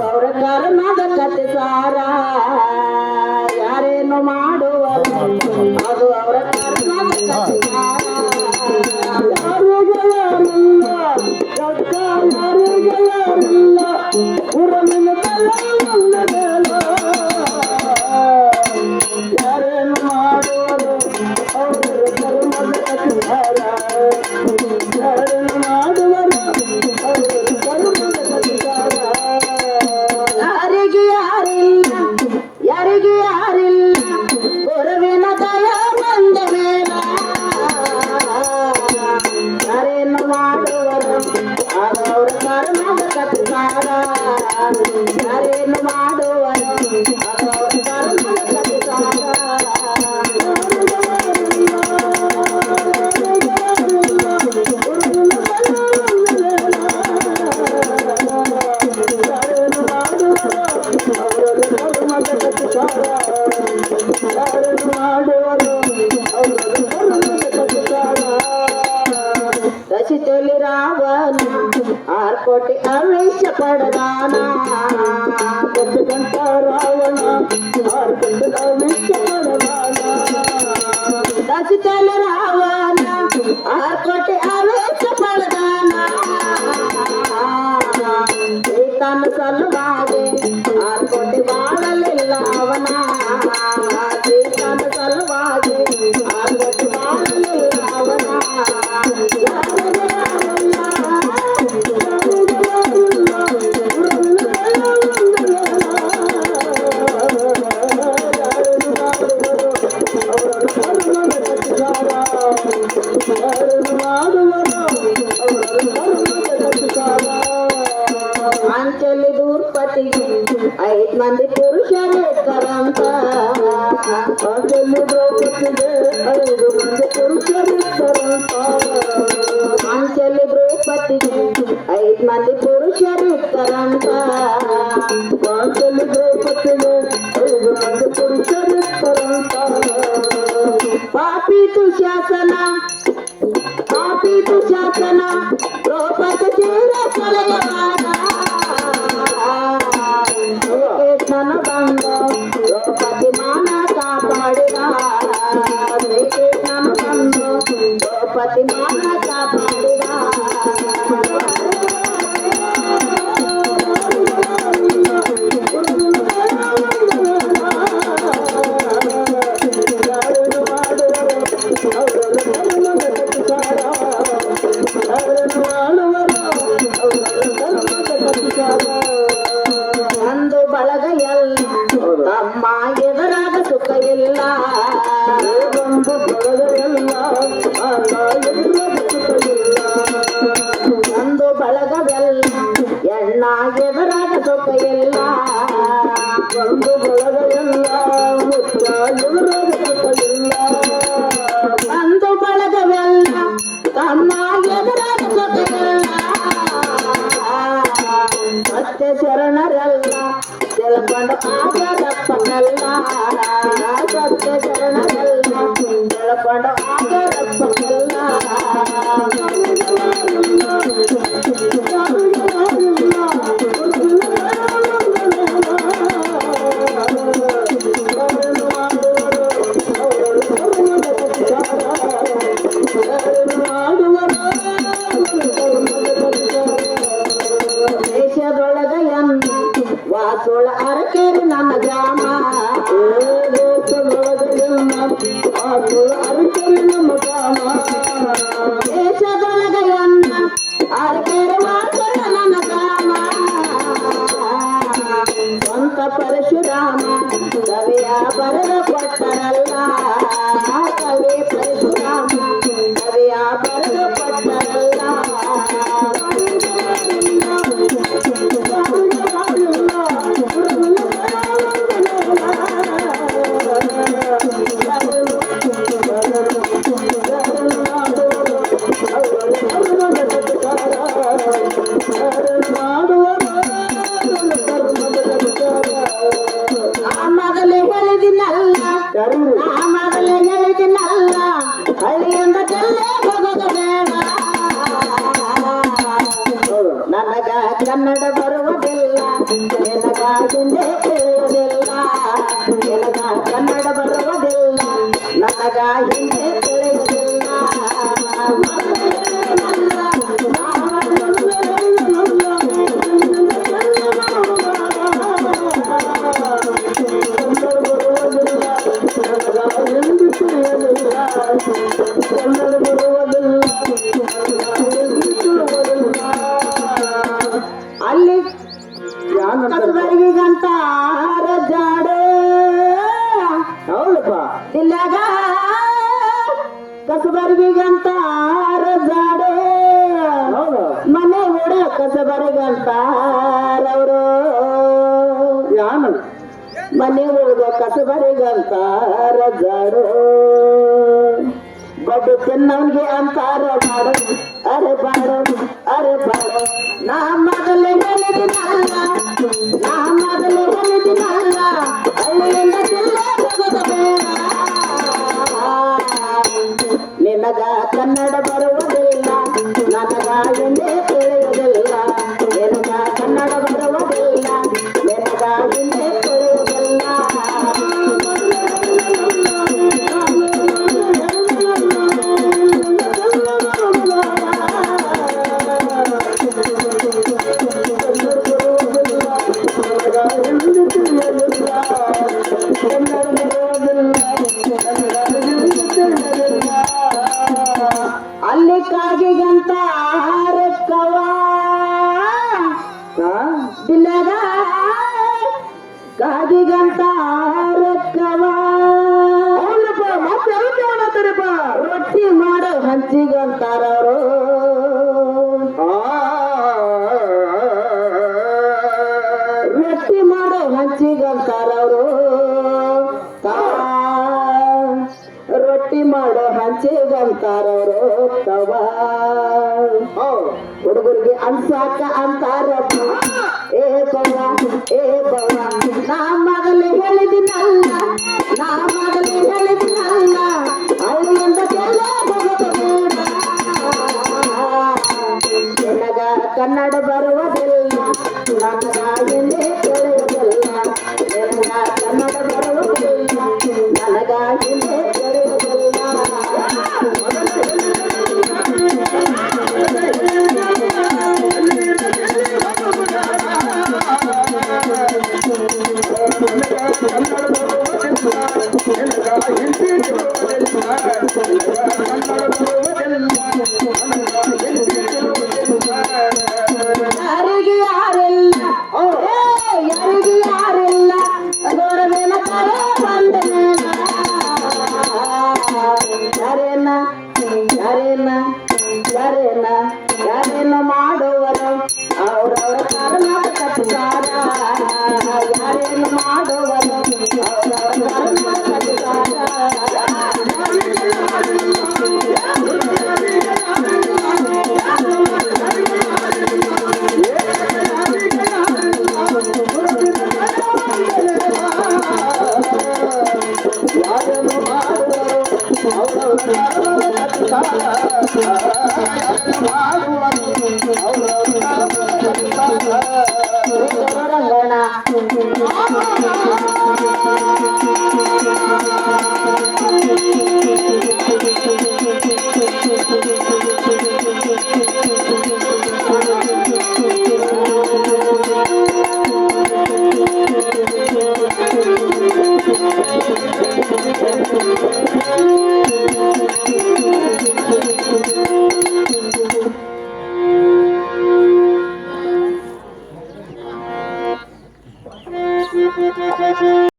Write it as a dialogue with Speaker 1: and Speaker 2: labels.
Speaker 1: ಅವರ ಕರ್ಮದ ಕತೆ ಸಾರ ಯಾರೇನು ಮಾಡುವರು ಅದು ಅವರ ಕರ್ಮದ ಕತೆ ಸಾರ ಯಾರಿಗೆಲ್ಲ ಯಾರಿಗೆಲ್ಲ ಉರಮಿನ ಯಾರೇನು ಮಾಡುವರು ಅವರ ಕರ್ಮದ ಕತೆ ಸಾರ ಯಾರೇನು ಮಾಡುವರು ಅವರ ಕರ್ಮದ ಕತೆ ಸಾರ ಯಾರಿಗೆ ಯಾರಿಲ್ಲ ಗುರುವಿನ ದಯ ಬಂದ ಮೇಲ ಯಾರೇನು ಮಾಡುವರು ಅವರ ಕರ್ಮದ ಕತೆ ಸಾರ ಯಾರೇನು ಮಾಡುವರು ಅವರ ಕರ್ಮದ ಕತೆ ಸಾರ ರಚಿತಲಿ ರಾವಣ 6 ಕೋಟಿ ಅವೇಶ ಪಡದಾನ ರಾವಣ 6 ಕೋಟಿ ಅವೇಶ ಪಡದಾನ ರಚಿತಲಿ ರಾವಣ 6 ಕೋಟಿ ಅವೇಶ ಪಡದಾನ ತನ್ನ ಸಲುವಾಗಿ 6 ಕೋಟಿ ಮಾಡಲಿಲ್ಲ ಅವನ ತನ್ನ ಸಲುವಾಗಿ 6 ಕೋಟಿ ಮಾಡಲಿಲ್ಲ ಅವನ ಅಂಚಲಿ ದೂರ್ಪತಿಗೆ 5 ಮಂದಿ ಪುರುಷರಿದ್ದರಂತ ಅಂಚಲಿ ದ್ರೌಪದಿಗೆ 5 ಮಂದಿ ಪುರುಷರಿದ್ದರಂತ ಅಂಚಲಿ ದ್ರೌಪದಿಗೆ 5 ಮಂದಿ ಪುರುಷರಿದ್ದರಂತ ಅಂಚಲಿ ದ್ರೌಪದಿಗೆ 5 ಮಂದಿ ಪುರುಷರಿದ್ದರಂತ ಪಾಪಿ ದುಶಾಸನ ದ್ರೌಪದಿ ತೀರ ಸಲಹೆವಾದ ಶ್ರೀಕೃಷ್ಣನ ಬಂದ ದ್ರೌಪದಿ ಮಾನ ಕಾಪಾಡಿದ ಶ್ರೀಕೃಷ್ಣನ ಬಂದ ದ್ರೌಪದಿ ಮಾನ ಕಾಪಾಡಿದ ಒಂದು ಬಳಗ ಎಲ್ಲ ತಮ್ಮ ಎದುರಾಗ ಸುಖ ಇಲ್ಲ ಒಂದು ಬಳಗ ಎಲ್ಲ ಒಂದು ಬಳಗವೆಲ್ಲ ಎಣ್ಣ ಎದುರಾಗ ಸುಖ ಇಲ್ಲ ಒಂದು ಬಳಗ ಎಲ್ಲ ಮುತ್ತ ಎದುರಾಗ ಸುಖ ಇಲ್ಲ ಒಂದು ಬಳಗವೆಲ್ಲ ತಮ್ಮ ಎದುರಾಗ ಸುಖ ಇಲ್ಲ ಸತ್ಯ ಶರಣರೆಲ್ಲ ತಿಳ್ಕೊಂಡು ಆಗರಪ್ಪನಲ್ಲ ಸತ್ಯ ಶರಣರೆಲ್ಲ ತಿಳ್ಕೊಂಡು ಆಗರಪ್ಪನಲ್ಲ ದೇಶದೊಳಗ ವಾಸೋಳ ಅರಕೇರಿ ನನ್ನ ಗ್ರಾಮ ವಾಸೋಳ ಅರಕೇರಿ ನಮ್ಮ ಗ್ರಾಮ ದೇಶದೊಳಗ ಅರಕೇರಿ ವಾಸೋಳ ನನ್ನ ಗ್ರಾಮ ಸ್ವಂತ ಪರಶುರಾಮ ಕವಿಯ ಬರೆದ ಕೊಟ್ಟರಲ್ಲ ಕವಿ ಪರಶುರಾಮ ಕವಿಯ ಬರೆದ ಕೊಟ್ಟರಲ್ಲ ಮೊದಲೇ ಹೇಳಿದಿನಲ್ಲ ಹಳ್ಳಿಯಿಂದ ಕಲ್ಲೇ ಹೋಗೋದು ಬೇಡ ನನಗ ಕನ್ನಡ ಬರುವುದಿಲ್ಲ ನಿನಗಾಗಿಂದೆ ತಿಳಿಯುವುದಿಲ್ಲ ನಿನಗ ಕನ್ನಡ ಬರುವುದಿಲ್ಲ ನನಗ ಹಿಂದೆ ತಿಳಿಯುವುದಿಲ್ಲ ಅಲ್ಲಿ ಕಸಬರಿಗಂತ ಜಾಡು ಹೌದಪ್ಪ ಇಲ್ಲಾಗ ಕಸಬರಿಗಂತ ಜಾಡು ಹೌದು ಮನೆ ಓಡ ಕಸಬರಿಗಂತಾರವರು ಯಾನು ಮನೆ ಓದ ಕಸಬರಿಗಂತಾರ ಜಾಡು ಬಡ್ಡು ಚೆನ್ನವನ್ಗೆ ಅಂತಾರ ಬಾಡು ಅರೆ ಬಾಡು ಅರೆ ಬಾಡು ನಾ ಮೊದಲೇ ಹೇಳಿದಿನಲ್ಲ ನಾ ಮೊದಲೇ ಹೇಳಿದಿನಲ್ಲ ಹಳ್ಳಿಯಿಂದ ಜಿಲ್ಲೆ ಹೋಗೋದ ಬೇಡ ನಿನಗ ಕನ್ನಡ ಬರುವುದಿಲ್ಲ ನನಗ ಎಂದೇ ತಿಳಿಯುವುದಿಲ್ಲ ನಿನಗ ಕನ್ನಡ ಬರುವುದಿಲ್ಲ ನಿನಗ ಎಂದೇ ತಿಳಿಯುವುದಿಲ್ಲ ಅಲ್ಲಿ ಕಾಗಿಗಂತ ಆರಕ್ಕವ ಬಿಲ್ಲದ ಕಾಗಿಗಂತ ಆರಕ್ಕವ ರೊಟ್ಟಿ ಮಾಡೋ ಹಂಚಿಗಂತಾರವರು ರೊಟ್ಟಿ ಮಾಡೋ ಹಂಚಿಗಂತಾರವರು ರೊಟ್ಟಿ ಮಾಡೋ ಹಂಚಿಗಂತಾರವರು ತವ ಹುಡುಗರಿಗೆ ಅನ್ಸಾಕ ಅಂತಾರ ಏ ಬವ ಏ ಬವ ನಾ ಮೊದಲೇ ಹೇಳಿದಿನಲ್ಲ ನಾ ಮೊದಲೇ ಹೇಳಿದಿನಲ್ಲ ಹಳ್ಳಿಯಿಂದ ಎಲ್ಲ ಹೋಗೋದ ಬೇಡ ನಿನಗ ಕನ್ನಡ ಬರುವುದಿಲ್ಲ ನನಗ ಎಂದೇ ತಿಳಿಯುವುದಿಲ್ಲ ನಿನಗ ಕನ್ನಡ ಬರುವುದಿಲ್ಲ ನನಗ ಎಂದೇ ತಿಳಿಯುವುದಿಲ್ಲ ಯಾರಿಗೆ ಯಾರಿಲ್ಲ ಯಾರಿಗೆ ಯಾರಿಲ್ಲ ನೋಡಬೇನ ಬಂದ ಯಾರೇನ ಯಾರೇನ ಯಾರೇನ ಯಾರೇನ ಮಾಡುವರು ಅವರವರ ಕರ್ನಾಟಕ ಯಾರೇನ ಮಾಡುವರು ಅವರವರ ರಂಗಣ